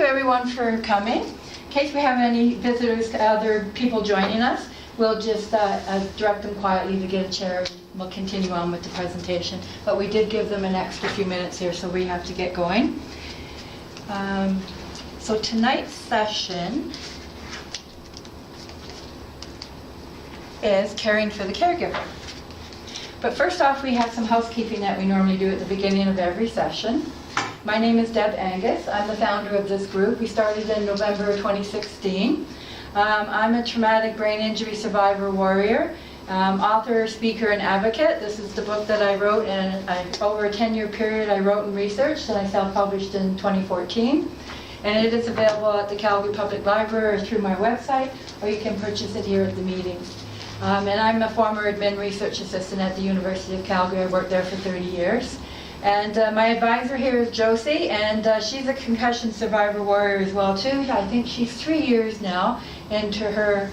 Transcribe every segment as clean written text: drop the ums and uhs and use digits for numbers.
you everyone for coming. In case we have any visitors, other people joining us, we'll just direct them quietly to get a chair and we'll continue on with the presentation. But we did give them an extra few minutes here, so we have to get going. So tonight's session is caring for the caregiver. But first off, we have some housekeeping that we normally do at the beginning of every session. My name is Deb Angus. I'm the founder of this group. We started in November 2016. I'm a traumatic brain injury survivor warrior, author, speaker, and advocate. This is the book that I wrote, and over a 10-year period I wrote and researched, and I self-published in 2014. And it is available at the Calgary Public Library or through my website, or you can purchase it here at the meeting. And I'm a former admin research assistant at the University of Calgary. I worked there for 30 years. And my advisor here is Josie, and she's a concussion survivor warrior as well too. I think she's 3 years now into her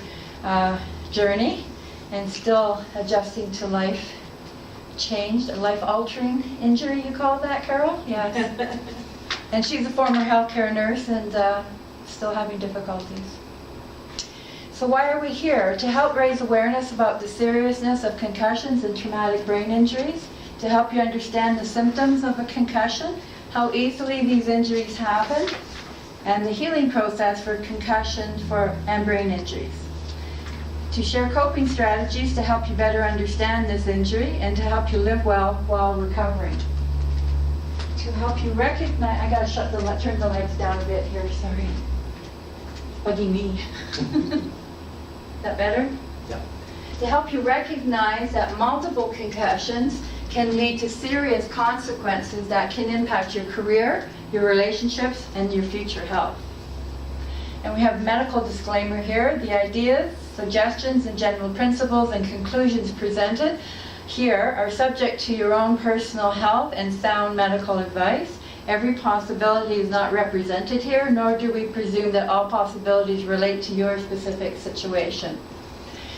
journey and still adjusting to life changed, a life-altering injury, you call that, Carol? Yes. And she's a former healthcare nurse and still having difficulties. So why are we here? To help raise awareness about the seriousness of concussions and traumatic brain injuries, to help you understand the symptoms of a concussion, how easily these injuries happen, and the healing process for concussion and brain injuries. To share coping strategies to help you better understand this injury and to help you live well while recovering. To help you recognize, I gotta turn the lights down a bit here, sorry. Bugging me. Is that better? Yeah. To help you recognize that multiple concussions can lead to serious consequences that can impact your career, your relationships, and your future health. And we have medical disclaimer here. The ideas, suggestions, and general principles and conclusions presented here are subject to your own personal health and sound medical advice. Every possibility is not represented here, nor do we presume that all possibilities relate to your specific situation.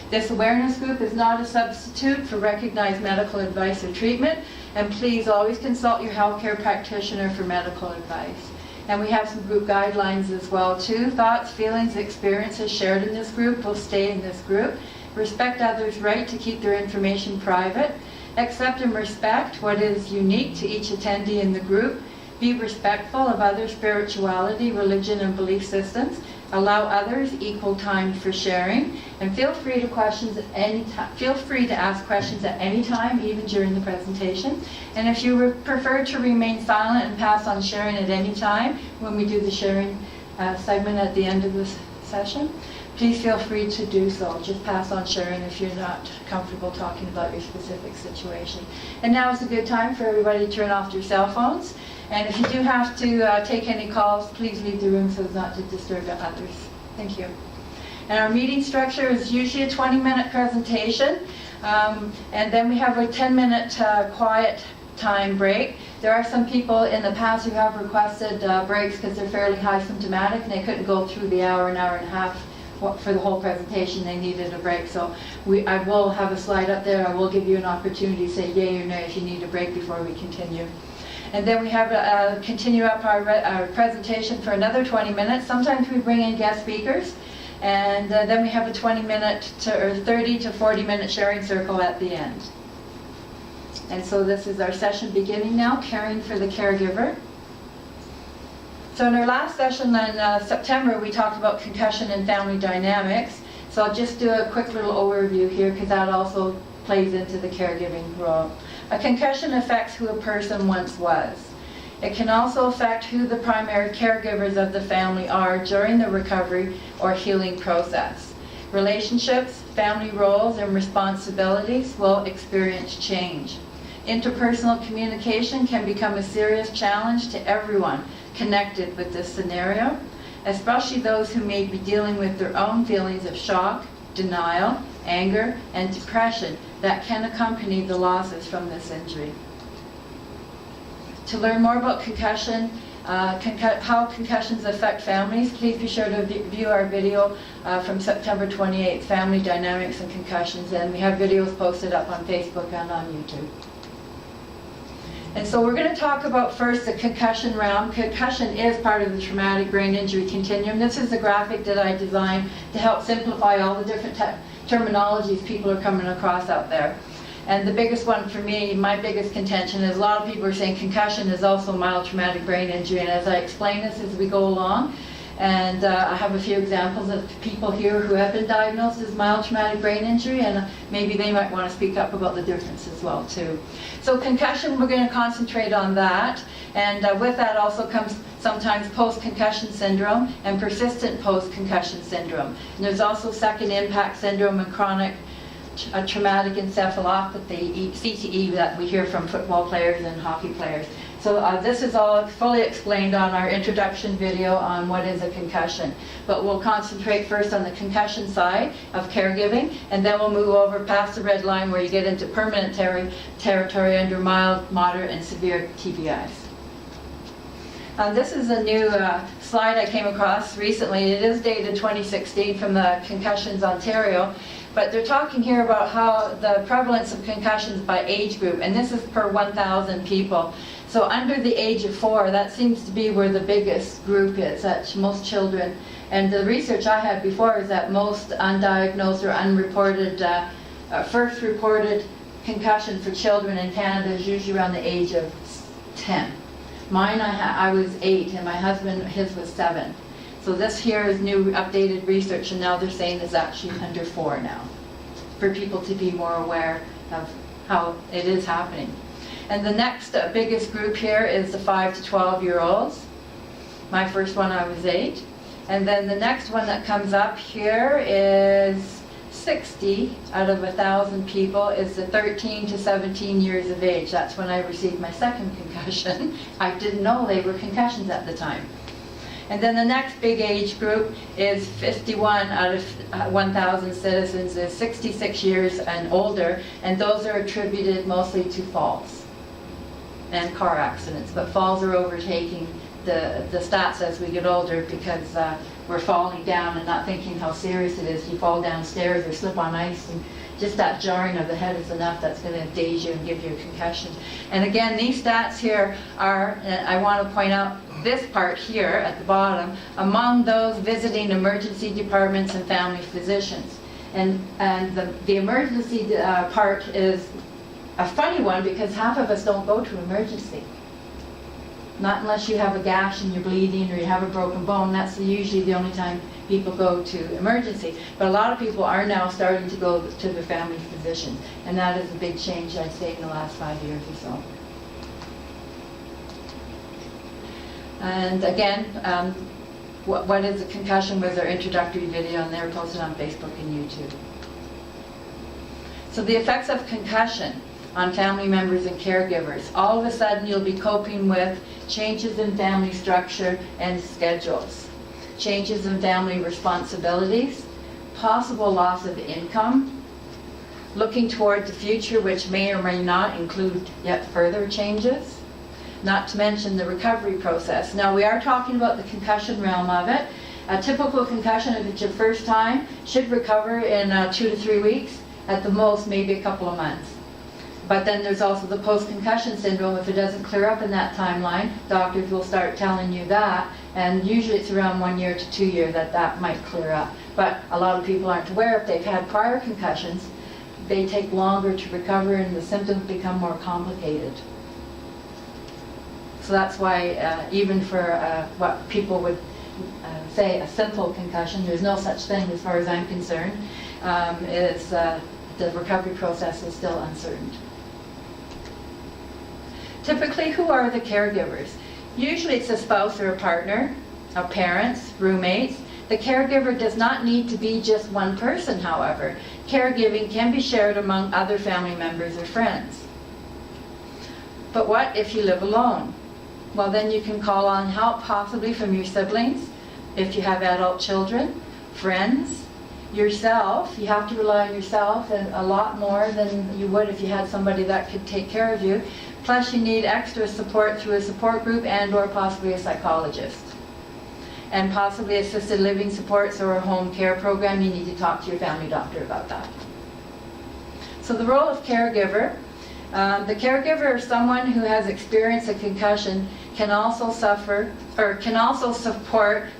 This awareness group is not a substitute for recognized medical advice or treatment, and please always consult your healthcare practitioner for medical advice. And we have some group guidelines as well too. Thoughts, feelings, experiences shared in this group will stay in this group. Respect others' right to keep their information private. Accept and respect what is unique to each attendee in the group. Be respectful of other spirituality, religion, and belief systems. Allow others equal time for sharing, and feel free to ask questions at any time, even during the presentation. And if you prefer to remain silent and pass on sharing at any time when we do the sharing segment at the end of this session, please feel free to do so. Just pass on sharing if you're not comfortable talking about your specific situation. And now is a good time for everybody to turn off their cell phones. And if you do have to take any calls, please leave the room so as not to disturb others. Thank you. And our meeting structure is usually a 20-minute presentation, and then we have a 10-minute quiet time break. There are some people in the past who have requested breaks because they're fairly high symptomatic and they couldn't go through the hour and a half for the whole presentation. They needed a break. So I will have a slide up there. I will give you an opportunity to say yay or nay if you need a break before we continue. And then we have continue up our presentation for another 20 minutes. Sometimes we bring in guest speakers. And then we have a 20-minute or 30 to 40-minute sharing circle at the end. And so this is our session beginning now, Caring for the Caregiver. So in our last session in September, we talked about concussion and family dynamics. So I'll just do a quick little overview here because that also plays into the caregiving role. A concussion affects who a person once was. It can also affect who the primary caregivers of the family are during the recovery or healing process. Relationships, family roles, and responsibilities will experience change. Interpersonal communication can become a serious challenge to everyone connected with this scenario, especially those who may be dealing with their own feelings of shock, denial, anger, and depression that can accompany the losses from this injury. To learn more about concussion, how concussions affect families, please be sure to view our video from September 28th, Family Dynamics and Concussions, and we have videos posted up on Facebook and on YouTube. And so we're going to talk about first the concussion realm. Concussion is part of the traumatic brain injury continuum. This is the graphic that I designed to help simplify all the different terminologies people are coming across out there. And the biggest one for me, my biggest contention, is a lot of people are saying concussion is also mild traumatic brain injury. And as I explain this as we go along, and I have a few examples of people here who have been diagnosed as mild traumatic brain injury, and maybe they might want to speak up about the difference as well too. So concussion, we're going to concentrate on that, and with that also comes sometimes post-concussion syndrome and persistent post-concussion syndrome. And there's also second impact syndrome and chronic traumatic encephalopathy, CTE, that we hear from football players and hockey players. So this is all fully explained on our introduction video on what is a concussion. But we'll concentrate first on the concussion side of caregiving, and then we'll move over past the red line where you get into permanent territory under mild, moderate, and severe TBIs. This is a new slide I came across recently. It is dated 2016 from the Concussions Ontario. But they're talking here about how the prevalence of concussions by age group, and this is per 1,000 people. So under the age of 4, that seems to be where the biggest group is, that's most children. And the research I had before is that most undiagnosed or unreported, first reported concussion for children in Canada is usually around the age of 10. Mine, I was 8, and my husband, his was 7. So this here is new updated research, and now they're saying it's actually under 4 now, for people to be more aware of how it is happening. And the next biggest group here is the 5 to 12-year-olds. My first one, I was 8. And then the next one that comes up here is 60 out of 1,000 people is the 13 to 17 years of age. That's when I received my second concussion. I didn't know they were concussions at the time. And then the next big age group is 51 out of 1,000 citizens is 66 years and older, and those are attributed mostly to falls and car accidents. But falls are overtaking the stats as we get older because we're falling down and not thinking how serious it is. You fall downstairs or slip on ice, and just that jarring of the head is enough that's going to daze you and give you a concussion. And again, these stats here are, I want to point out this part here at the bottom, among those visiting emergency departments and family physicians. And the emergency part is a funny one because half of us don't go to emergency. Not unless you have a gash and you're bleeding or you have a broken bone. That's usually the only time people go to emergency. But a lot of people are now starting to go to the family physicians. And that is a big change, I'd say, in the last 5 years or so. And again, what is a concussion was our introductory video, and they're posted on Facebook and YouTube. So the effects of concussion on family members and caregivers. All of a sudden you'll be coping with changes in family structure and schedules, changes in family responsibilities, possible loss of income, looking toward the future, which may or may not include yet further changes, not to mention the recovery process. Now we are talking about the concussion realm of it. A typical concussion, if it's your first time, should recover in 2 to 3 weeks, at the most maybe a couple of months. But then there's also the post-concussion syndrome. If it doesn't clear up in that timeline, doctors will start telling you that, and usually it's around 1 year to 2 years that might clear up. But a lot of people aren't aware if they've had prior concussions, they take longer to recover and the symptoms become more complicated. So that's why even for what people would say a simple concussion, there's no such thing as far as I'm concerned, the recovery process is still uncertain. Typically, who are the caregivers? Usually it's a spouse or a partner, a parents, roommates. The caregiver does not need to be just one person, however. Caregiving can be shared among other family members or friends. But what if you live alone? Well, then you can call on help possibly from your siblings, if you have adult children, friends, yourself. You have to rely on yourself and a lot more than you would if you had somebody that could take care of you. Plus you need extra support through a support group and or possibly a psychologist. And possibly assisted living supports or a home care program. You need to talk to your family doctor about that. So the role of caregiver, The caregiver of someone who has experienced a concussion can also support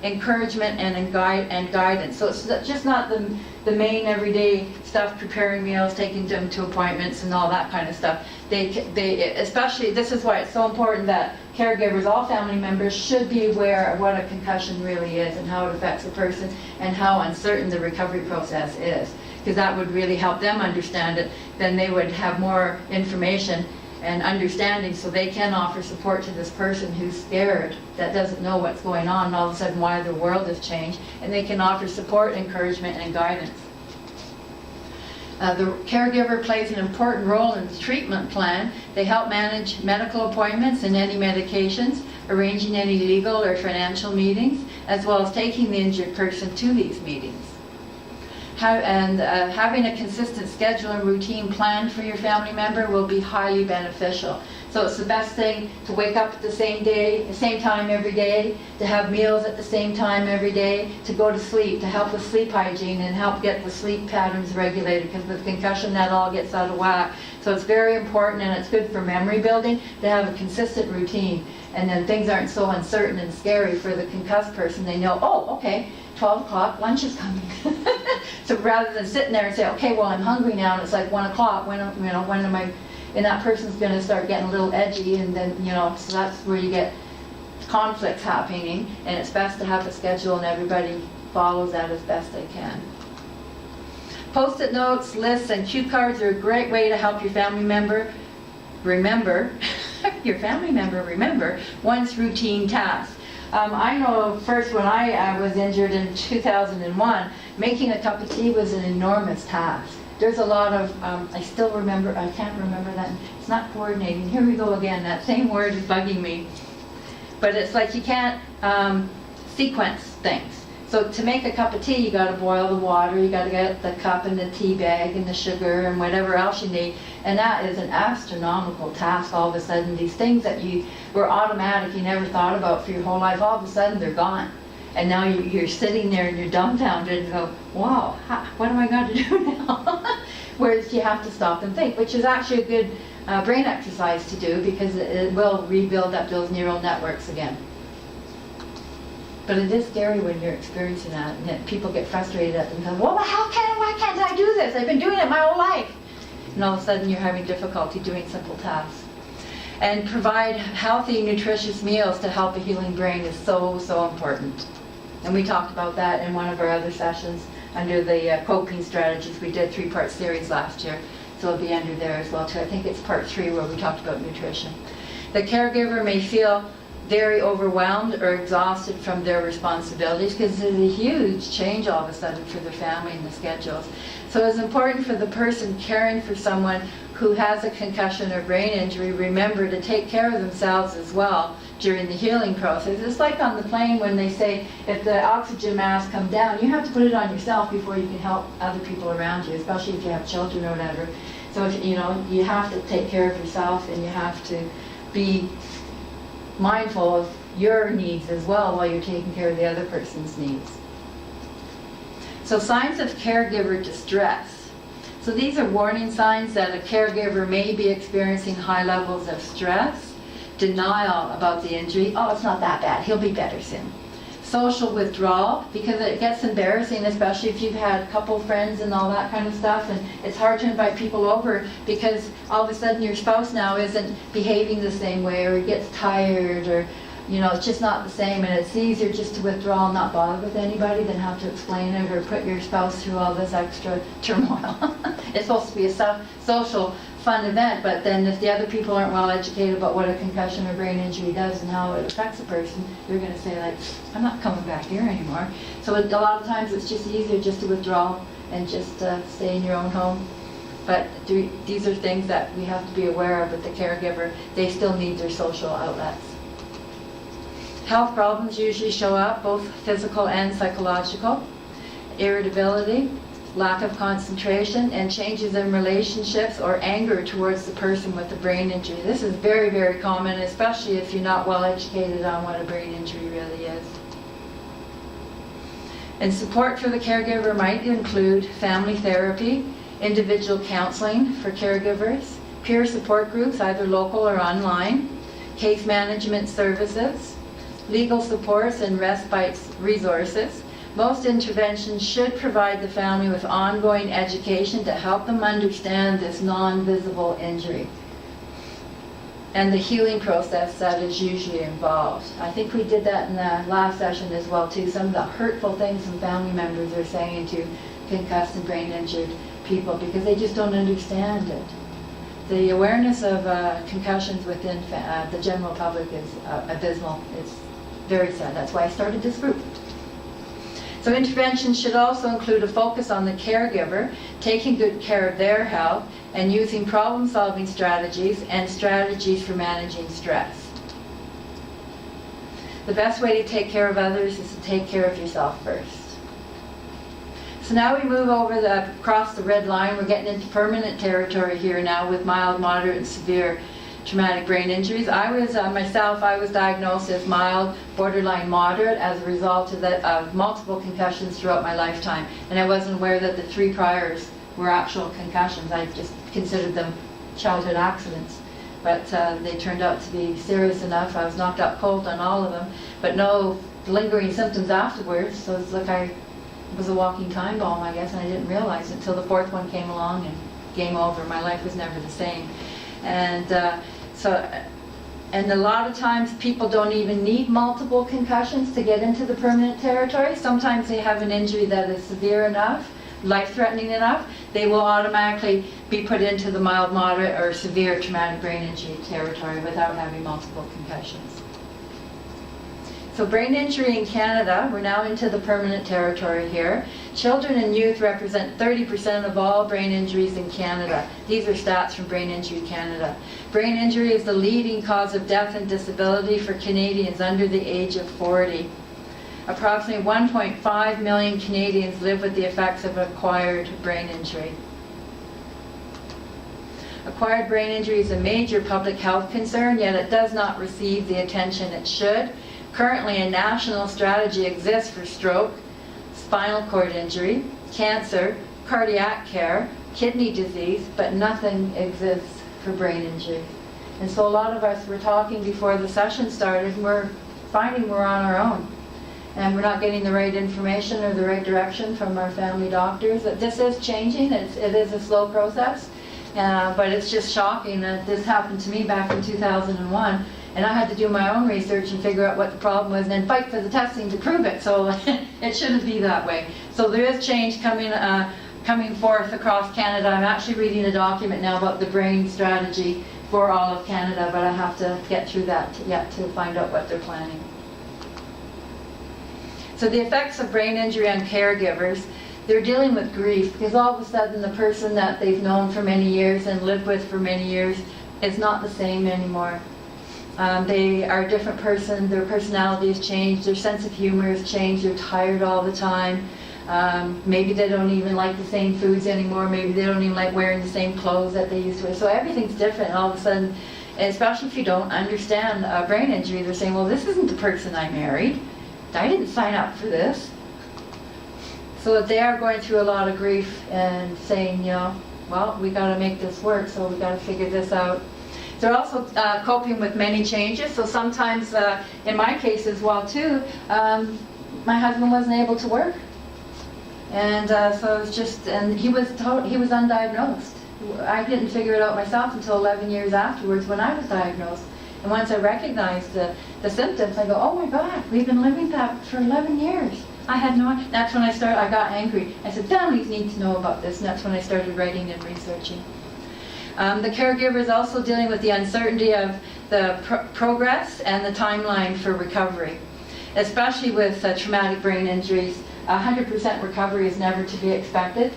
encouragement and guidance. So it's just not the main everyday stuff, preparing meals, taking them to appointments and all that kind of stuff. They especially, this is why it's so important that caregivers, all family members, should be aware of what a concussion really is and how it affects a person and how uncertain the recovery process is. Because that would really help them understand it. Then they would have more information and understanding, so they can offer support to this person who's scared, that doesn't know what's going on, and all of a sudden why their world has changed, and they can offer support, encouragement, and guidance. The caregiver plays an important role in the treatment plan. They help manage medical appointments and any medications, arranging any legal or financial meetings, as well as taking the injured person to these meetings. Having a consistent schedule and routine planned for your family member will be highly beneficial. So it's the best thing to wake up at the same time every day, to have meals at the same time every day, to go to sleep, to help with sleep hygiene and help get the sleep patterns regulated, because with concussion that all gets out of whack. So it's very important, and it's good for memory building to have a consistent routine, and then things aren't so uncertain and scary for the concussed person. They know, oh, okay, 12 o'clock, lunch is coming. So rather than sitting there and say, okay, well, I'm hungry now, and it's like 1 o'clock, when am I, and that person's going to start getting a little edgy, and then, so that's where you get conflicts happening, and it's best to have a schedule and everybody follows that as best they can. Post-it notes, lists, and cue cards are a great way to help your family member remember one's routine tasks. I know first when I was injured in 2001, making a cup of tea was an enormous task. There's a lot of, I still remember, I can't remember that, it's not coordinating. Here we go again, that same word is bugging me. But it's like you can't sequence things. So to make a cup of tea, you got to boil the water, you got to get the cup and the tea bag and the sugar and whatever else you need. And that is an astronomical task all of a sudden. These things that you were automatic, you never thought about for your whole life, all of a sudden they're gone. And now you're sitting there and you're dumbfounded and go, wow, what am I going to do now? Whereas you have to stop and think, which is actually a good brain exercise to do, because it will rebuild up those neural networks again. But it is scary when you're experiencing that, and people get frustrated at themselves. Well, why can't I do this? I've been doing it my whole life. And all of a sudden you're having difficulty doing simple tasks. And provide healthy, nutritious meals to help a healing brain is so, so important. And we talked about that in one of our other sessions under the coping strategies. We did a 3-part series last year, so it'll be under there as well too. I think it's part 3 where we talked about nutrition. The caregiver may feel very overwhelmed or exhausted from their responsibilities, because it's a huge change all of a sudden for their family and the schedules. So it's important for the person caring for someone who has a concussion or brain injury, remember to take care of themselves as well during the healing process. It's like on the plane when they say if the oxygen mask comes down, you have to put it on yourself before you can help other people around you, especially if you have children or whatever. So if, you have to take care of yourself, and you have to be mindful of your needs as well while you're taking care of the other person's needs. So signs of caregiver distress. So these are warning signs that a caregiver may be experiencing high levels of stress, denial about the injury. Oh, it's not that bad, he'll be better soon. Social withdrawal, because it gets embarrassing, especially if you've had a couple friends and all that kind of stuff, and it's hard to invite people over because all of a sudden your spouse now isn't behaving the same way, or he gets tired, or it's just not the same, and it's easier just to withdraw and not bother with anybody than have to explain it or put your spouse through all this extra turmoil. It's supposed to be a social fun event, but then if the other people aren't well educated about what a concussion or brain injury does and how it affects a person, they're going to say, like, I'm not coming back here anymore. So a lot of times it's just easier just to withdraw and just stay in your own home. But these are things that we have to be aware of with the caregiver. They still need their social outlets. Health problems usually show up, both physical and psychological. Irritability, lack of concentration, and changes in relationships or anger towards the person with the brain injury. This is very, very common, especially if you're not well educated on what a brain injury really is. And support for the caregiver might include family therapy, individual counseling for caregivers, peer support groups, either local or online, case management services, legal supports and respite resources. Most interventions should provide the family with ongoing education to help them understand this non-visible injury and the healing process that is usually involved. I think we did that in the last session as well too. Some of the hurtful things some family members are saying to concussed and brain injured people because they just don't understand it. The awareness of concussions within the general public is abysmal. It's very sad. That's why I started this group. So interventions should also include a focus on the caregiver, taking good care of their health, and using problem-solving strategies and strategies for managing stress. The best way to take care of others is to take care of yourself first. So now we move over across the red line. We're getting into permanent territory here now with mild, moderate, and severe traumatic brain injuries. I was diagnosed as mild, borderline moderate as a result of multiple concussions throughout my lifetime. And I wasn't aware that the 3 priors were actual concussions. I just considered them childhood accidents. But they turned out to be serious enough. I was knocked out cold on all of them, but no lingering symptoms afterwards. So it's like I was a walking time bomb, I guess, and I didn't realize it until the 4th one came along and game over. My life was never the same. And and a lot of times people don't even need multiple concussions to get into the permanent territory. Sometimes they have an injury that is severe enough, life-threatening enough, they will automatically be put into the mild, moderate, or severe traumatic brain injury territory without having multiple concussions. So brain injury in Canada, we're now into the permanent territory here. Children and youth represent 30% of all brain injuries in Canada. These are stats from Brain Injury Canada. Brain injury is the leading cause of death and disability for Canadians under the age of 40. Approximately 1.5 million Canadians live with the effects of acquired brain injury. Acquired brain injury is a major public health concern, yet it does not receive the attention it should. Currently, a national strategy exists for stroke, spinal cord injury, cancer, cardiac care, kidney disease, but nothing exists for brain injury. And so a lot of us were talking before the session started, and we're finding we're on our own. And we're not getting the right information or the right direction from our family doctors. That this is changing. It is a slow process, but it's just shocking that this happened to me back in 2001. And I had to do my own research and figure out what the problem was and then fight for the testing to prove it. So it shouldn't be that way. So there is change coming forth across Canada. I'm actually reading a document now about the brain strategy for all of Canada, but I have to get through that yet to find out what they're planning. So the effects of brain injury on caregivers, they're dealing with grief because all of a sudden the person that they've known for many years and lived with for many years is not the same anymore. They are a different person, their personality has changed, their sense of humor has changed, they're tired all the time. Maybe they don't even like the same foods anymore, maybe they don't even like wearing the same clothes that they used to wear. So everything's different all of a sudden, especially if you don't understand brain injury. They're saying, well, this isn't the person I married. I didn't sign up for this. So they are going through a lot of grief and saying, well, we got to make this work, so we got to figure this out. They're also coping with many changes. So sometimes, in my case as well too, my husband wasn't able to work, and so it's just, and he was undiagnosed. I didn't figure it out myself until 11 years afterwards when I was diagnosed. And once I recognized the symptoms, I go, oh my God, we've been living that for 11 years. I had no idea. That's when I got angry. I said, families need to know about this, and that's when I started writing and researching. The caregiver is also dealing with the uncertainty of the progress and the timeline for recovery. Especially with traumatic brain injuries, 100% recovery is never to be expected.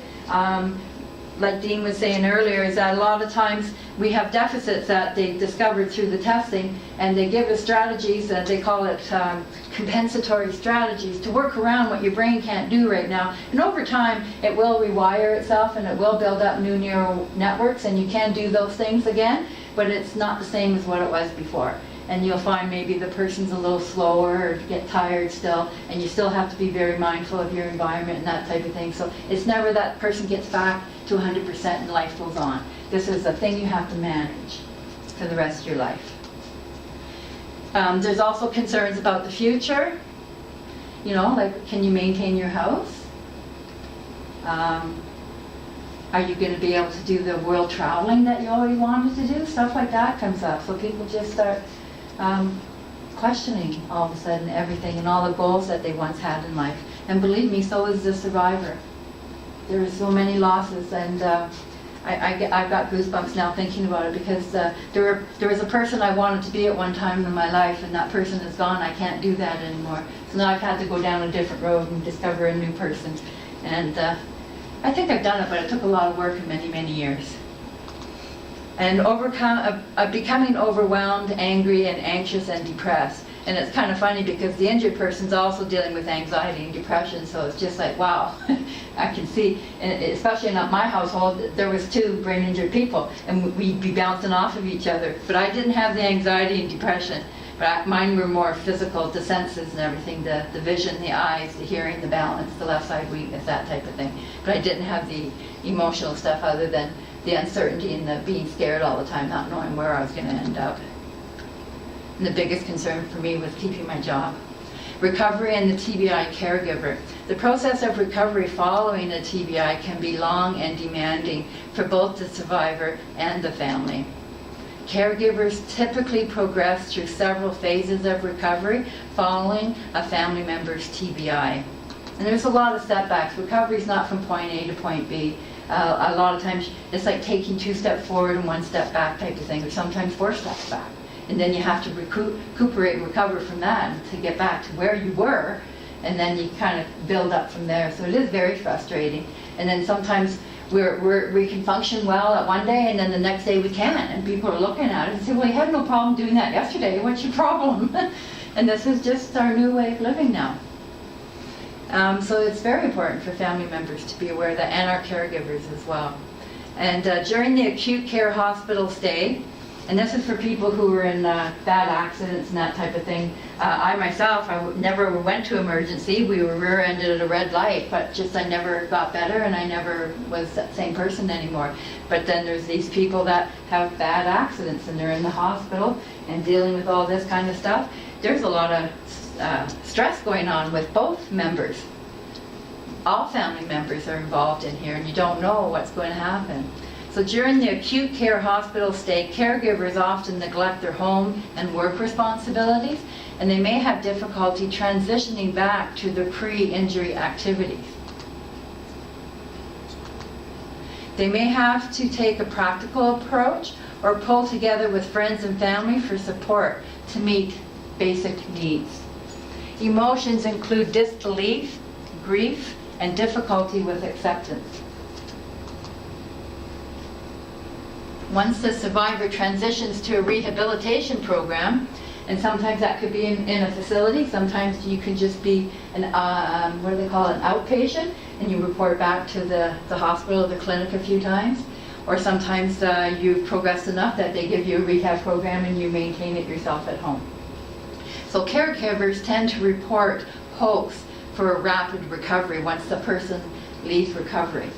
Like Dean was saying earlier, is that a lot of times we have deficits that they discovered through the testing, and they give us strategies, that they call it compensatory strategies, to work around what your brain can't do right now. And over time, it will rewire itself and it will build up new neural networks, and you can do those things again, but it's not the same as what it was before. And you'll find maybe the person's a little slower or get tired still, and you still have to be very mindful of your environment and that type of thing. So it's never that person gets back to 100% and life goes on. This is a thing you have to manage for the rest of your life. There's also concerns about the future. You know, like, can you maintain your house? Are you going to be able to do the world traveling that you always wanted to do? Stuff like that comes up. So people just start questioning all of a sudden everything and all the goals that they once had in life. And believe me, so is the survivor. There are so many losses, and I've got goosebumps now thinking about it, because there was a person I wanted to be at one time in my life, and that person is gone. I can't do that anymore. So now I've had to go down a different road and discover a new person. And I think I've done it, but it took a lot of work and many, many years. And becoming overwhelmed, angry, and anxious and depressed. And it's kind of funny because the injured person's also dealing with anxiety and depression, so it's just like, wow, I can see, and especially in my household, there was 2 brain injured people, and we'd be bouncing off of each other. But I didn't have the anxiety and depression, but mine were more physical, the senses and everything, the vision, the eyes, the hearing, the balance, the left side weakness, that type of thing. But I didn't have the emotional stuff other than the uncertainty and the being scared all the time, not knowing where I was going to end up. And the biggest concern for me was keeping my job. Recovery and the TBI caregiver. The process of recovery following a TBI can be long and demanding for both the survivor and the family. Caregivers typically progress through several phases of recovery following a family member's TBI. And there's a lot of setbacks. Recovery is not from point A to point B. A lot of times it's like taking 2 steps forward and 1 step back type of thing, or sometimes 4 steps back. And then you have to recuperate and recover from that to get back to where you were, and then you kind of build up from there. So it is very frustrating. And then sometimes we can function well at one day, and then the next day we can't. And people are looking at it and say, well, you had no problem doing that yesterday. What's your problem? And this is just our new way of living now. So it's very important for family members to be aware of that, and our caregivers as well. And during the acute care hospital stay, and this is for people who were in bad accidents and that type of thing. I myself, never went to emergency. We were rear-ended at a red light, but just I never got better, and I never was that same person anymore. But then there's these people that have bad accidents, and they're in the hospital and dealing with all this kind of stuff. There's a lot of stress going on with both members. All family members are involved in here, and you don't know what's going to happen. So during the acute care hospital stay, caregivers often neglect their home and work responsibilities, and they may have difficulty transitioning back to their pre-injury activities. They may have to take a practical approach or pull together with friends and family for support to meet basic needs. Emotions include disbelief, grief, and difficulty with acceptance. Once the survivor transitions to a rehabilitation program, and sometimes that could be in a facility, sometimes you can just be an outpatient, and you report back to the hospital or the clinic a few times, or sometimes you've progressed enough that they give you a rehab program and you maintain it yourself at home. So caregivers tend to report hopes for a rapid recovery once the person leaves recovery.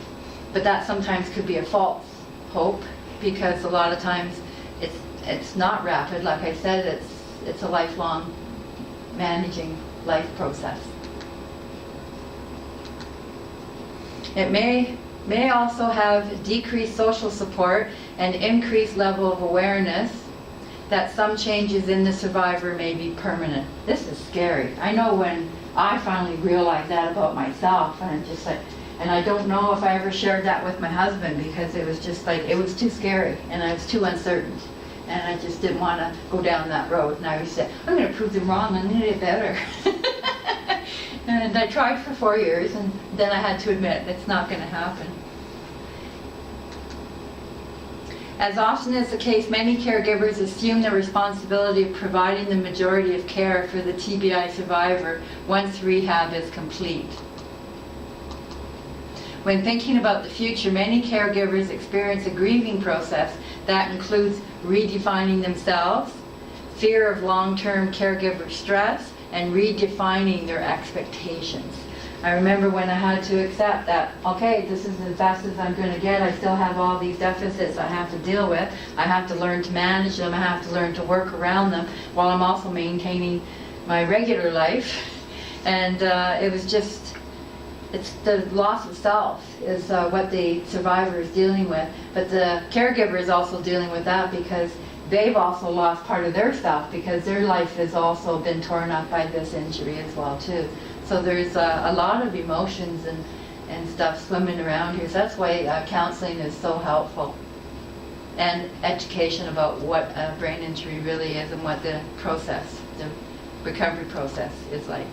But that sometimes could be a false hope, because a lot of times it's not rapid. Like I said, it's a lifelong managing life process. It may also have decreased social support and increased level of awareness that some changes in the survivor may be permanent. This is scary. I know when I finally realized that about myself, and I'm just like, and I don't know if I ever shared that with my husband, because it was just like, it was too scary and I was too uncertain, and I just didn't want to go down that road. And I would say, I'm going to prove them wrong, I'm going to get better. And I tried for 4 years, and then I had to admit it's not going to happen. As often is the case, many caregivers assume the responsibility of providing the majority of care for the TBI survivor once rehab is complete. When thinking about the future, many caregivers experience a grieving process that includes redefining themselves, fear of long-term caregiver stress, and redefining their expectations. I remember when I had to accept that, okay, this is as best as I'm going to get. I still have all these deficits I have to deal with. I have to learn to manage them. I have to learn to work around them while I'm also maintaining my regular life. And it was just, it's the loss of self is what the survivor is dealing with. But the caregiver is also dealing with that because they've also lost part of their self because their life has also been torn up by this injury as well too. So there's a lot of emotions and stuff swimming around here. So that's why counseling is so helpful. And education about what a brain injury really is and what the process, the recovery process is like.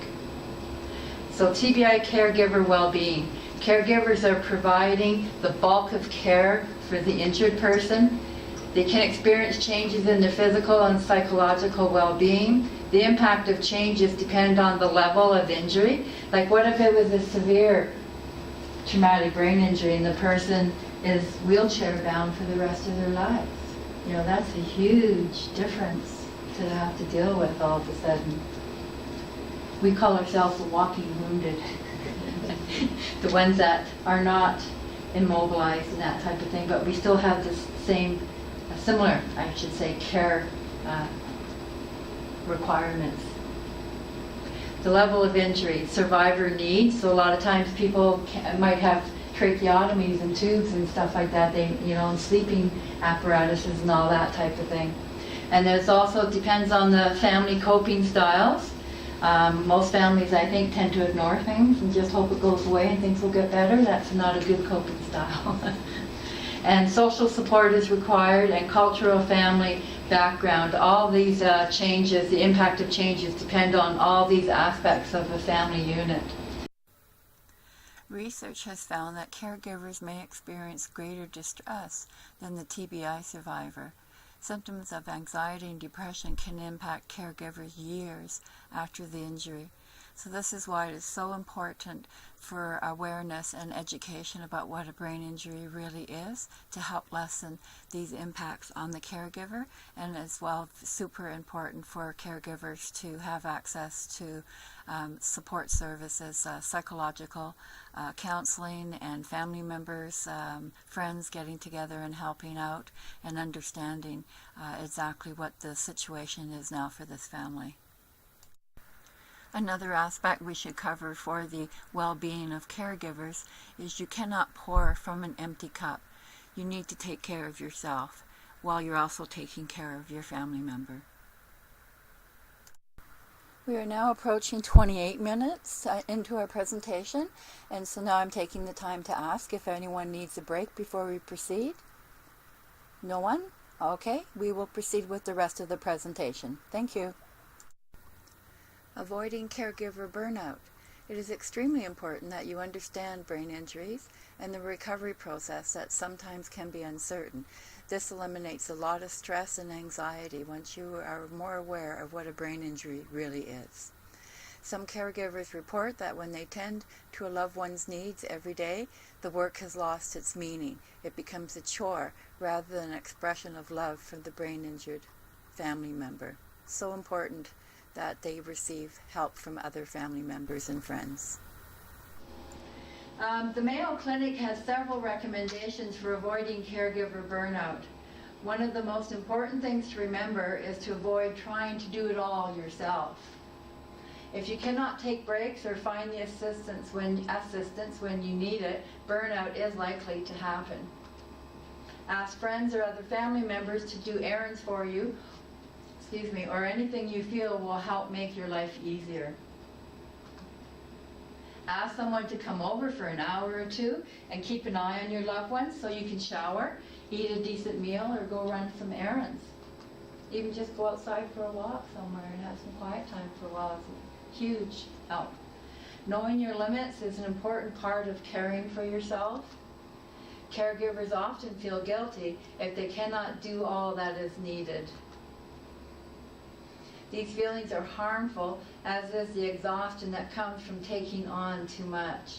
So TBI Caregiver Well-being. Caregivers are providing the bulk of care for the injured person. They can experience changes in their physical and psychological well-being. The impact of changes depend on the level of injury. Like what if it was a severe traumatic brain injury and the person is wheelchair bound for the rest of their lives? You know, that's a huge difference to have to deal with all of a sudden. We call ourselves the walking wounded. The ones that are not immobilized and that type of thing, but we still have this same, similar, I should say, care requirements. The level of injury, survivor needs. So a lot of times people might have tracheotomies and tubes and stuff like that. They, you know, and sleeping apparatuses and all that type of thing. And there's also depends on the family coping styles. Most families, I think, tend to ignore things and just hope it goes away and things will get better. That's not a good coping style. And social support is required, and cultural family background. All these changes, the impact of changes, depend on all these aspects of a family unit. Research has found that caregivers may experience greater distress than the TBI survivor. Symptoms of anxiety and depression can impact caregivers years after the injury. So this is why it is so important for awareness and education about what a brain injury really is to help lessen these impacts on the caregiver, and as well super important for caregivers to have access to support services, psychological counseling, and family members, friends getting together and helping out and understanding exactly what the situation is now for this family. Another aspect we should cover for the well-being of caregivers is you cannot pour from an empty cup. You need to take care of yourself while you're also taking care of your family member. We are now approaching 28 minutes into our presentation, and so now I'm taking the time to ask if anyone needs a break before we proceed. No one? Okay, we will proceed with the rest of the presentation. Thank you. Avoiding caregiver burnout. It is extremely important that you understand brain injuries and the recovery process that sometimes can be uncertain. This eliminates a lot of stress and anxiety once you are more aware of what a brain injury really is. Some caregivers report that when they tend to a loved one's needs every day, the work has lost its meaning. It becomes a chore rather than an expression of love for the brain injured family member. So important that they receive help from other family members and friends. The Mayo Clinic has several recommendations for avoiding caregiver burnout. One of the most important things to remember is to avoid trying to do it all yourself. If you cannot take breaks or find the assistance when you need it, burnout is likely to happen. Ask friends or other family members to do errands for you, or anything you feel will help make your life easier. Ask someone to come over for an hour or two and keep an eye on your loved ones so you can shower, eat a decent meal, or go run some errands. Even just go outside for a walk somewhere and have some quiet time for a while is a huge help. Knowing your limits is an important part of caring for yourself. Caregivers often feel guilty if they cannot do all that is needed. These feelings are harmful, as is the exhaustion that comes from taking on too much.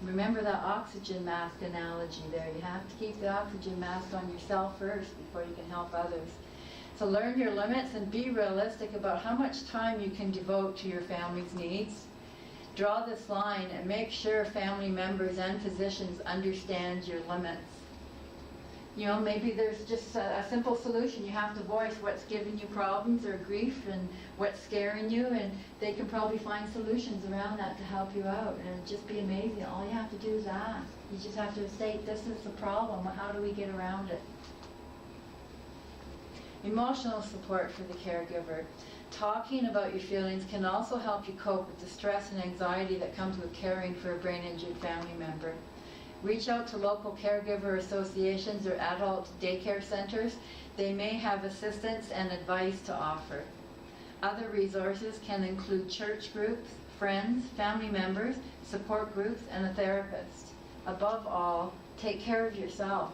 Remember that oxygen mask analogy there. You have to keep the oxygen mask on yourself first before you can help others. So learn your limits and be realistic about how much time you can devote to your family's needs. Draw this line and make sure family members and physicians understand your limits. You know, maybe there's just a simple solution. You have to voice what's giving you problems or grief and what's scaring you, and they can probably find solutions around that to help you out. And it'd just be amazing. All you have to do is ask. You just have to state, this is the problem. How do we get around it? Emotional support for the caregiver. Talking about your feelings can also help you cope with the stress and anxiety that comes with caring for a brain-injured family member. Reach out to local caregiver associations or adult daycare centers. They may have assistance and advice to offer. Other resources can include church groups, friends, family members, support groups, and a therapist. Above all, take care of yourself.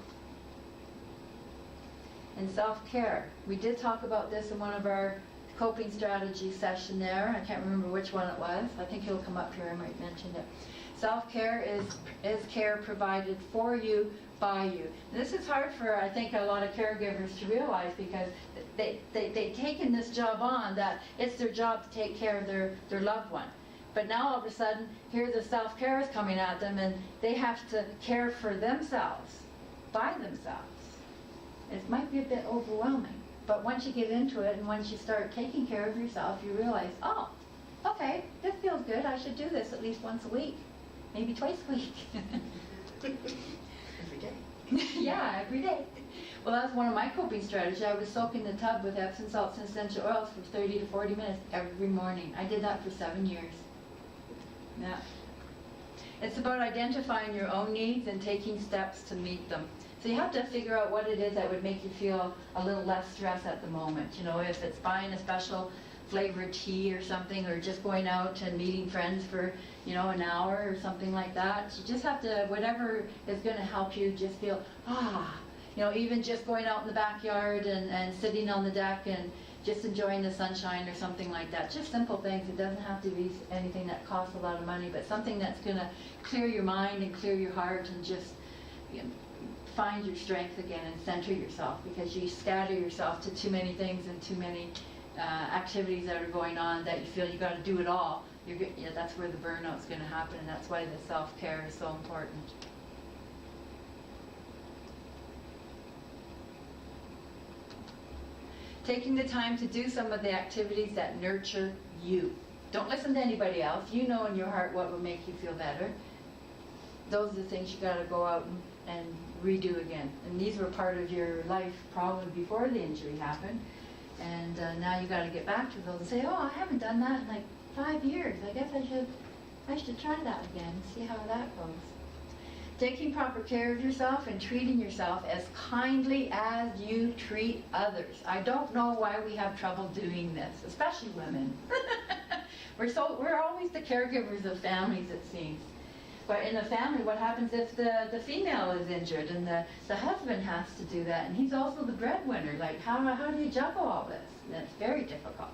And self-care. We did talk about this in one of our coping strategy session there. I can't remember which one it was. I think it'll come up here. I might mention it. Self-care is care provided for you, by you. And this is hard for, I think, a lot of caregivers to realize, because they've taken this job on that it's their job to take care of their loved one. But now all of a sudden, here the self-care is coming at them, and they have to care for themselves, by themselves. It might be a bit overwhelming, but once you get into it and once you start taking care of yourself, you realize, oh, okay, this feels good. I should do this at least once a week, maybe twice a week. Every day. Yeah, every day. Well, that's one of my coping strategies. I was soaking the tub with Epsom salts and essential oils for 30 to 40 minutes every morning. I did that for 7 years. Yeah. It's about identifying your own needs and taking steps to meet them. So you have to figure out what it is that would make you feel a little less stress at the moment. You know, if it's buying a special flavored tea or something, or just going out and meeting friends for, you know, an hour or something like that. You just have to, whatever is going to help you just feel, you know, even just going out in the backyard and sitting on the deck and just enjoying the sunshine or something like that. Just simple things. It doesn't have to be anything that costs a lot of money, but something that's going to clear your mind and clear your heart and just, you know, find your strength again and center yourself, because you scatter yourself to too many things and too many activities that are going on that you feel you got to do it all. That's where the burnout's going to happen, and that's why the self-care is so important. Taking the time to do some of the activities that nurture you. Don't listen to anybody else. You know in your heart what would make you feel better. Those are the things you got to go out and redo again. And these were part of your life probably before the injury happened. And now you got to get back to those and say, oh, I haven't done that in like 5 years. I guess I should try that again and see how that goes. Taking proper care of yourself and treating yourself as kindly as you treat others. I don't know why we have trouble doing this, especially women. We're always the caregivers of families, it seems. But in a family, what happens if the female is injured and the husband has to do that, and he's also the breadwinner? Like, how do you juggle all this? And it's very difficult.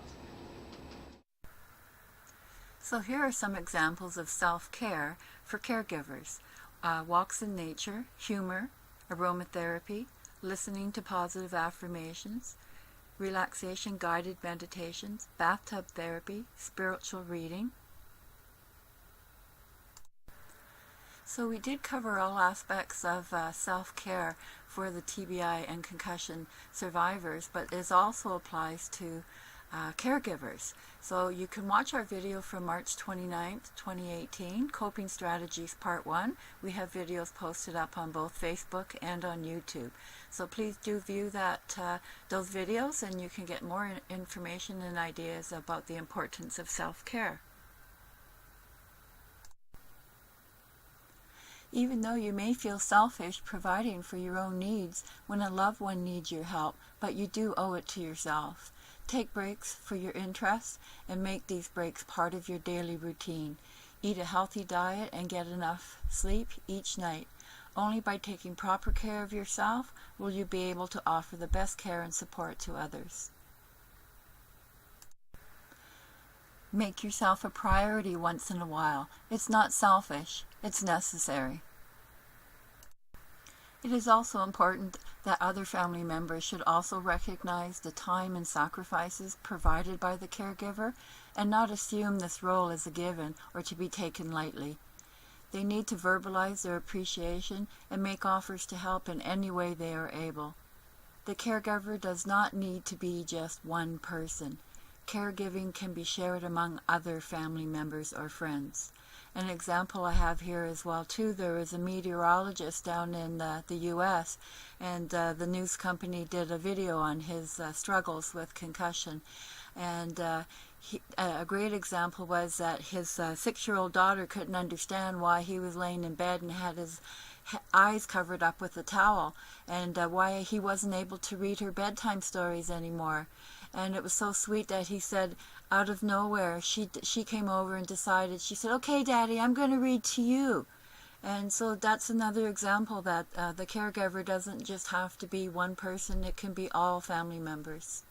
So here are some examples of self-care for caregivers. Walks in nature, humor, aromatherapy, listening to positive affirmations, relaxation guided meditations, bathtub therapy, spiritual reading. So we did cover all aspects of self-care for the TBI and concussion survivors, but it also applies to caregivers. So you can watch our video from March 29th, 2018, Coping Strategies Part 1. We have videos posted up on both Facebook and on YouTube. So please do view those videos, and you can get more information and ideas about the importance of self-care. Even though you may feel selfish providing for your own needs when a loved one needs your help, but you do owe it to yourself. Take breaks for your interests and make these breaks part of your daily routine. Eat a healthy diet and get enough sleep each night. Only by taking proper care of yourself will you be able to offer the best care and support to others. Make yourself a priority once in a while. It's not selfish, it's necessary. It is also important that other family members should also recognize the time and sacrifices provided by the caregiver and not assume this role is a given or to be taken lightly. They need to verbalize their appreciation and make offers to help in any way they are able. The caregiver does not need to be just one person. Caregiving can be shared among other family members or friends. An example I have here as well too, there was a meteorologist down in the US, and the news company did a video on his struggles with concussion. And a great example was that his 6-year-old daughter couldn't understand why he was laying in bed and had his eyes covered up with a towel, and why he wasn't able to read her bedtime stories anymore. And it was so sweet that he said, out of nowhere, she came over and decided, she said, "Okay, Daddy, I'm going to read to you." And so that's another example that the caregiver doesn't just have to be one person, it can be all family members.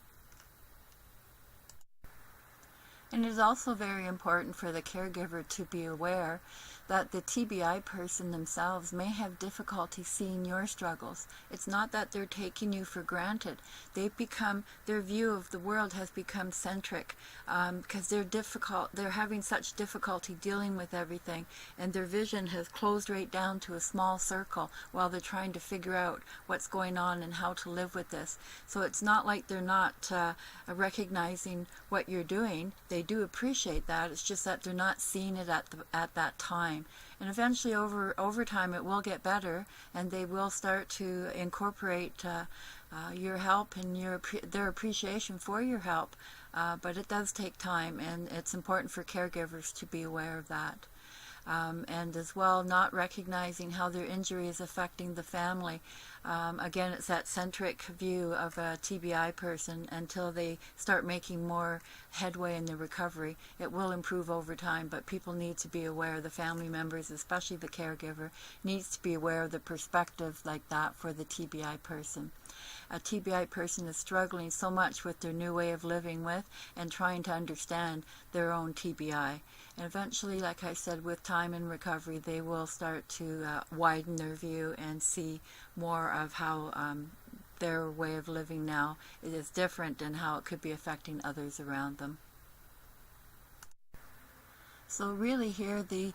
And it is also very important for the caregiver to be aware that the TBI person themselves may have difficulty seeing your struggles. It's not that they're taking you for granted. Their view of the world has become centric because they're having such difficulty dealing with everything, and their vision has closed right down to a small circle while they're trying to figure out what's going on and how to live with this. So it's not like they're not recognizing what you're doing. They do appreciate that. It's just that they're not seeing it at that time. And eventually over time it will get better, and they will start to incorporate your help and their appreciation for your help. But it does take time, and it's important for caregivers to be aware of that. And as well, not recognizing how their injury is affecting the family. Again, it's that centric view of a TBI person. Until they start making more headway in their recovery, it will improve over time, but people need to be aware, the family members, especially the caregiver, needs to be aware of the perspective like that for the TBI person. A TBI person is struggling so much with their new way of living with and trying to understand their own TBI. And eventually, like I said, with time and recovery, they will start to widen their view and see more of how their way of living now is different and how it could be affecting others around them. So really here, the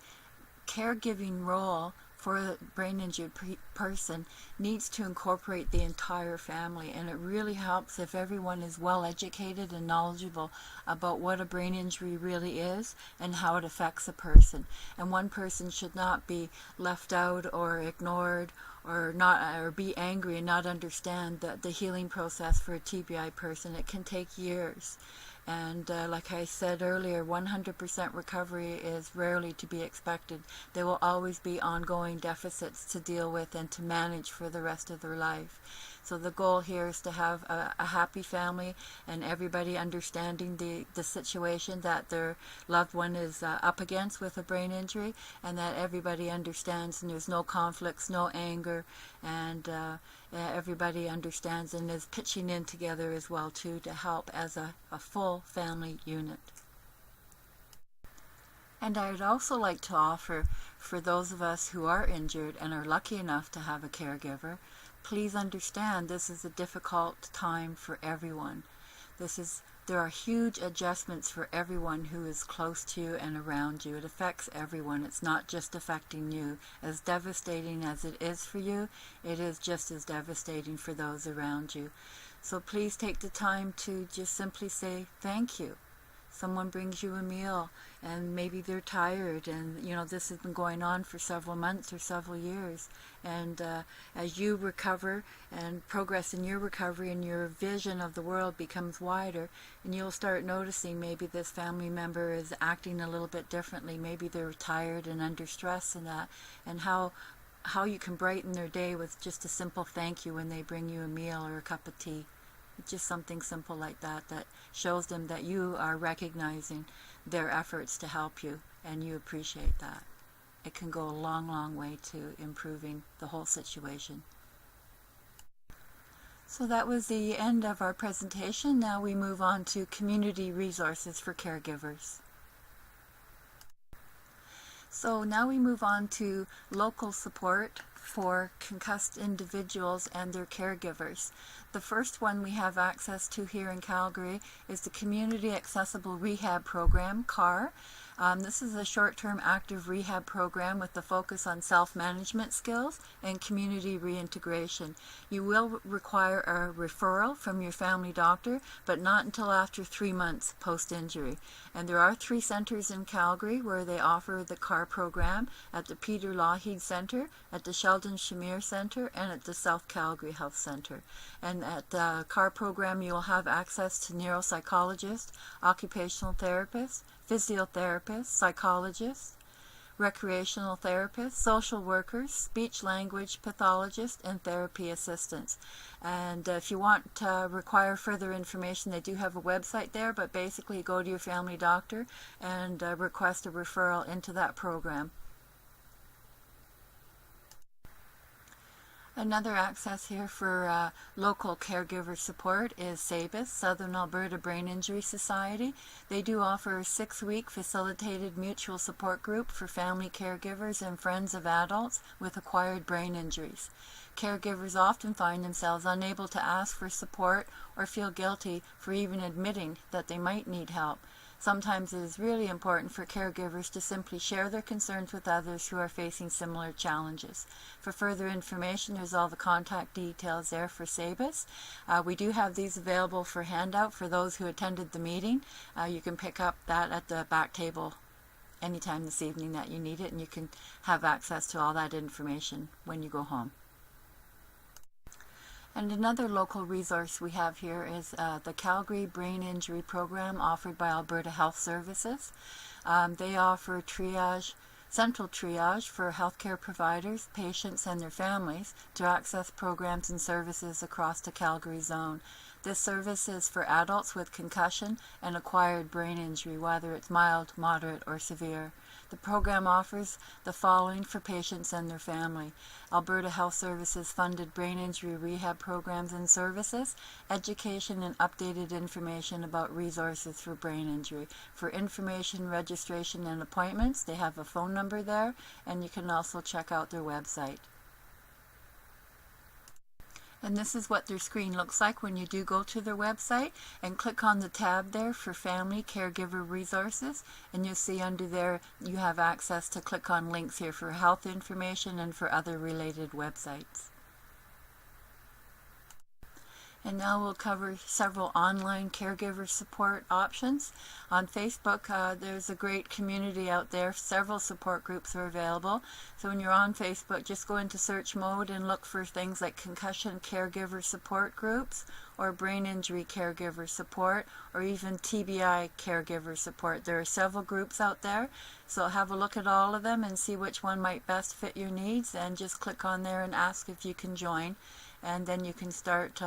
caregiving role for a brain injured person needs to incorporate the entire family, and it really helps if everyone is well educated and knowledgeable about what a brain injury really is and how it affects a person. And one person should not be left out or ignored or be angry and not understand the healing process for a TBI person. It can take years. And like I said earlier, 100% recovery is rarely to be expected. There will always be ongoing deficits to deal with and to manage for the rest of their life. So the goal here is to have a happy family, and everybody understanding the situation that their loved one is up against with a brain injury, and that everybody understands and there's no conflicts, no anger, and everybody understands and is pitching in together as well too to help as a full family unit. And I would also like to offer, for those of us who are injured and are lucky enough to have a caregiver, please understand this is a difficult time for everyone. There are huge adjustments for everyone who is close to you and around you. It affects everyone. It's not just affecting you. As devastating as it is for you, it is just as devastating for those around you. So please take the time to just simply say thank you. Someone brings you a meal, and maybe they're tired, and this has been going on for several months or several years, and as you recover and progress in your recovery and your vision of the world becomes wider, and you'll start noticing maybe this family member is acting a little bit differently, maybe they're tired and under stress and that, and how you can brighten their day with just a simple thank you when they bring you a meal or a cup of tea. Just something simple like that shows them that you are recognizing their efforts to help you, and you appreciate that. It can go a long, long way to improving the whole situation. So that was the end of our presentation. Now we move on to community resources for caregivers. So now we move on to local support for concussed individuals and their caregivers. The first one we have access to here in Calgary is the Community Accessible Rehab Program, CAR. This is a short-term active rehab program with the focus on self-management skills and community reintegration. You will require a referral from your family doctor, but not until after 3 months post-injury. And there are 3 centers in Calgary where they offer the CAR program: at the Peter Lougheed Center, at the Sheldon Shamir Center, and at the South Calgary Health Center. And at the CAR program, you will have access to neuropsychologists, occupational therapists, physiotherapists, psychologists, recreational therapists, social workers, speech-language pathologists, and therapy assistants. And if you want to require further information, they do have a website there, but basically go to your family doctor and request a referral into that program. Another access here for local caregiver support is SABIS, Southern Alberta Brain Injury Society. They do offer a 6-week facilitated mutual support group for family caregivers and friends of adults with acquired brain injuries. Caregivers often find themselves unable to ask for support or feel guilty for even admitting that they might need help. Sometimes it is really important for caregivers to simply share their concerns with others who are facing similar challenges. For further information, there's all the contact details there for SABIS. We do have these available for handout for those who attended the meeting. You can pick up that at the back table anytime this evening that you need it, and you can have access to all that information when you go home. And another local resource we have here is the Calgary Brain Injury Program offered by Alberta Health Services. They offer central triage for healthcare providers, patients, and their families to access programs and services across the Calgary zone. This service is for adults with concussion and acquired brain injury, whether it's mild, moderate, or severe. The program offers the following for patients and their family: Alberta Health Services funded brain injury rehab programs and services, education and updated information about resources for brain injury. For information, registration, and appointments, they have a phone number there, and you can also check out their website. And this is what their screen looks like when you do go to their website, and click on the tab there for Family Caregiver Resources, and you'll see under there you have access to click on links here for health information and for other related websites. And now we'll cover several online caregiver support options. On Facebook, there's a great community out there. Several support groups are available. So when you're on Facebook, just go into search mode and look for things like Concussion Caregiver Support Groups, or Brain Injury Caregiver Support, or even TBI Caregiver Support. There are several groups out there, so have a look at all of them and see which one might best fit your needs, and just click on there and ask if you can join. And then you can start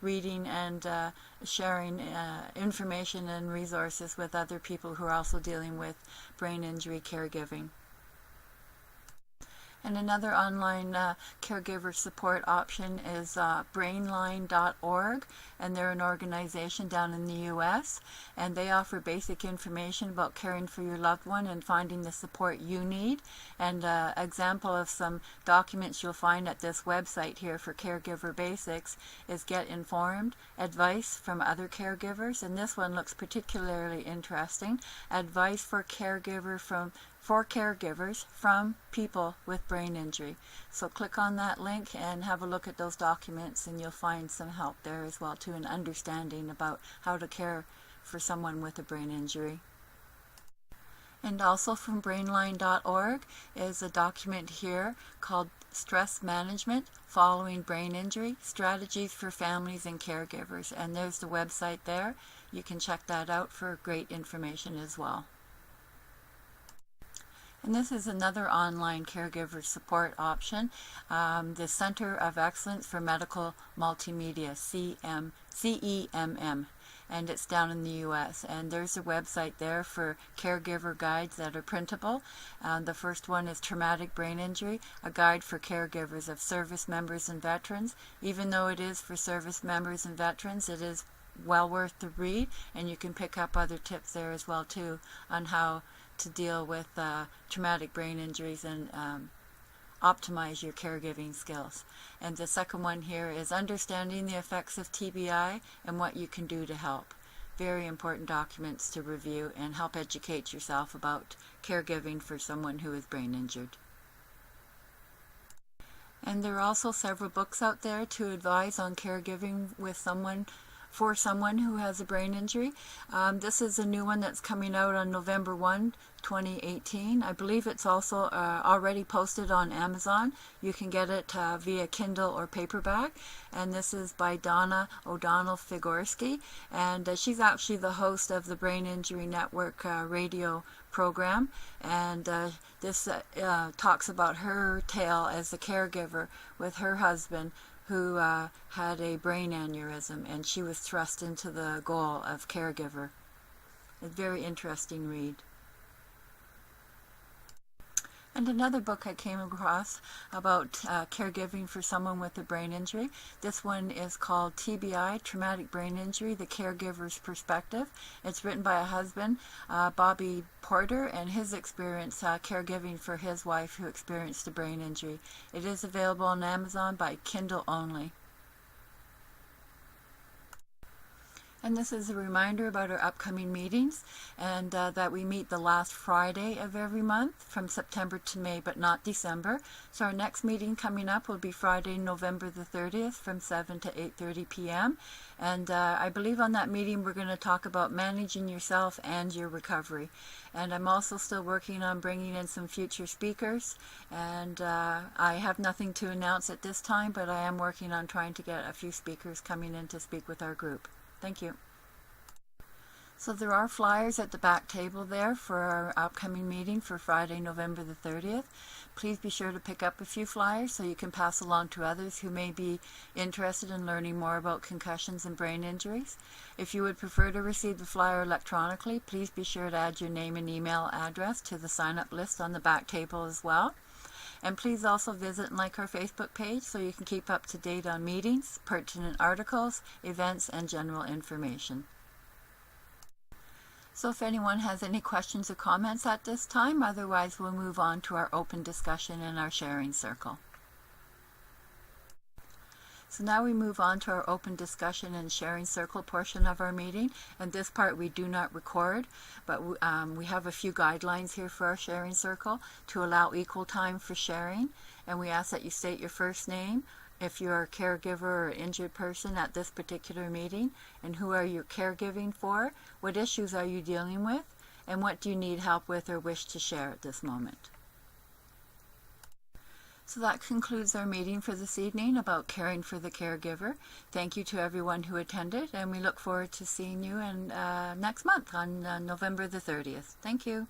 reading and sharing information and resources with other people who are also dealing with brain injury caregiving. And another online caregiver support option is brainline.org, and they're an organization down in the U.S., and they offer basic information about caring for your loved one and finding the support you need. And an example of some documents you'll find at this website here for Caregiver Basics is Get Informed, Advice from Other Caregivers, and this one looks particularly interesting: Advice for caregivers from people with brain injury. So click on that link and have a look at those documents, and you'll find some help there as well too, and understanding about how to care for someone with a brain injury. And also from brainline.org is a document here called Stress Management Following Brain Injury, Strategies for Families and Caregivers. And there's the website there. You can check that out for great information as well. And this is another online caregiver support option, the Center of Excellence for Medical Multimedia, CEMM, and it's down in the U.S. And there's a website there for caregiver guides that are printable. The first one is Traumatic Brain Injury, a guide for caregivers of service members and veterans. Even though it is for service members and veterans, it is well worth the read, and you can pick up other tips there as well too on how to deal with traumatic brain injuries and optimize your caregiving skills. And the second one here is understanding the effects of TBI and what you can do to help. Very important documents to review and help educate yourself about caregiving for someone who is brain injured. And there are also several books out there to advise on caregiving with someone, for someone who has a brain injury. This is a new one that's coming out on November 1, 2018. I believe it's also already posted on Amazon. You can get it via Kindle or paperback. And this is by Donna O'Donnell-Figorski. And she's actually the host of the Brain Injury Network radio program. And this talks about her tale as a caregiver with her husband, who had a brain aneurysm, and she was thrust into the goal of caregiver. A very interesting read. And another book I came across about caregiving for someone with a brain injury. This one is called TBI, Traumatic Brain Injury, The Caregiver's Perspective. It's written by a husband, Bobby Porter, and his experience caregiving for his wife who experienced a brain injury. It is available on Amazon by Kindle only. And this is a reminder about our upcoming meetings, and that we meet the last Friday of every month from September to May, but not December. So our next meeting coming up will be Friday, November the 30th from 7 to 8:30 p.m. And I believe on that meeting we're going to talk about managing yourself and your recovery. And I'm also still working on bringing in some future speakers, and I have nothing to announce at this time, but I am working on trying to get a few speakers coming in to speak with our group. Thank you. So there are flyers at the back table there for our upcoming meeting for Friday, November the 30th. Please be sure to pick up a few flyers so you can pass along to others who may be interested in learning more about concussions and brain injuries. If you would prefer to receive the flyer electronically, please be sure to add your name and email address to the sign-up list on the back table as well. And please also visit and like our Facebook page so you can keep up to date on meetings, pertinent articles, events, and general information. So if anyone has any questions or comments at this time, otherwise we'll move on to our open discussion and our sharing circle. So now we move on to our open discussion and sharing circle portion of our meeting. And this part we do not record, but we have a few guidelines here for our sharing circle to allow equal time for sharing. And we ask that you state your first name, if you're a caregiver or injured person at this particular meeting, and who are you caregiving for, what issues are you dealing with, and what do you need help with or wish to share at this moment. So that concludes our meeting for this evening about caring for the caregiver. Thank you to everyone who attended, and we look forward to seeing you next month on November the 30th. Thank you.